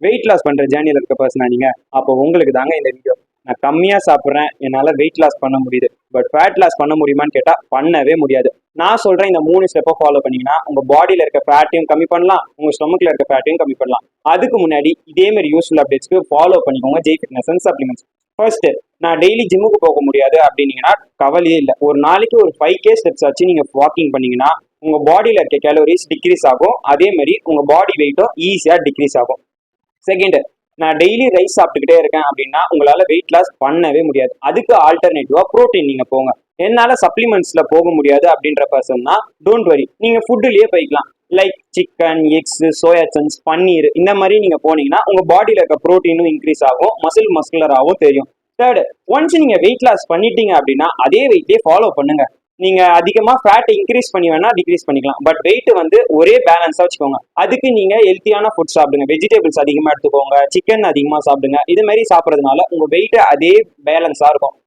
Weight loss பண்ற ஜேர்னியில் இருக்க பர்சனா நீங்க, அப்போ உங்களுக்கு தாங்க இந்த வீடியோ. நான் கம்மியா சாப்பிட்றேன், என்னால வெயிட் லாஸ் பண்ண முடியுது, பட் ஃபேட் லாஸ் பண்ண முடியுமான்னு கேட்டா பண்ணவே முடியாது. நான் சொல்றேன் இந்த 3 ஸ்டெப்பை ஃபாலோ பண்ணீங்கன்னா உங்க பாடியில இருக்க ஃபேட்டையும் கம்மி பண்ணலாம், உங்க ஸ்டொமக்ல இருக்க ஃபேட்டையும் கம்மி பண்ணலாம். அதுக்கு முன்னாடி இதே மாதிரி யூஸ்ஃபுல் அப்டேட்ஸ்க்கு ஃபாலோ பண்ணிக்கோங்க Jai fitness and supplements. First, நான் டெய்லி ஜிம்முக்கு போக முடியாது அப்படின்னீங்கன்னா கவலையே இல்லை. ஒரு நாளைக்கு ஒரு 5K ஸ்டெப்ஸ் ஆச்சு நீங்க வாக்கிங் பண்ணீங்கன்னா உங்க பாடியில இருக்க கேலோரிஸ் டிக்ரீஸ் ஆகும், அதே மாதிரி உங்க பாடி வெயிட்டும் ஈஸியா டிக்ரீஸ் ஆகும். செகண்ட், நான் டெய்லி ரைஸ் சாப்பிட்டுக்கிட்டே இருக்கேன் அப்படின்னா உங்களால வெயிட் லாஸ் பண்ணவே முடியாது. அதுக்கு ஆல்டர்னேட்டிவா ப்ரோட்டீன் நீங்க போங்க. என்னால சப்ளிமெண்ட்ஸ்ல போக முடியாது அப்படின்ற பர்சன்னா டோன்ட் வரி, நீங்க ஃபுட்டுலயே போய்க்கலாம். Like chicken, eggs, soya chunks, paneer, இந்த மாதிரி நீங்க போனீங்கன்னா உங்க பாடியில இருக்க ப்ரோட்டீனும் இன்க்ரீஸ் ஆகும், மஸ்குலராகவும் தெரியும். தேர்ட், ஒன்ஸ் நீங்க வெயிட் லாஸ் பண்ணிட்டீங்க அப்படின்னா அதே வெயிட்லயே ஃபாலோ பண்ணுங்க. நீங்க அதிகமா ஃபேட் இன்க்ரீஸ் பண்ணி வேணா டிக்ரீஸ் பண்ணிக்கலாம், பட் வெயிட் வந்து ஒரே பேலன்ஸா வச்சுக்கோங்க. அதுக்கு நீங்க ஹெல்த்தியான ஃபுட் சாப்பிடுங்க, வெஜிடபிள்ஸ் அதிகமா எடுத்துக்கோங்க, சிக்கன் அதிகமா சாப்பிடுங்க. இது மாதிரி சாப்பிட்றதுனால உங்க வெயிட் அதே பேலன்ஸா இருக்கும்.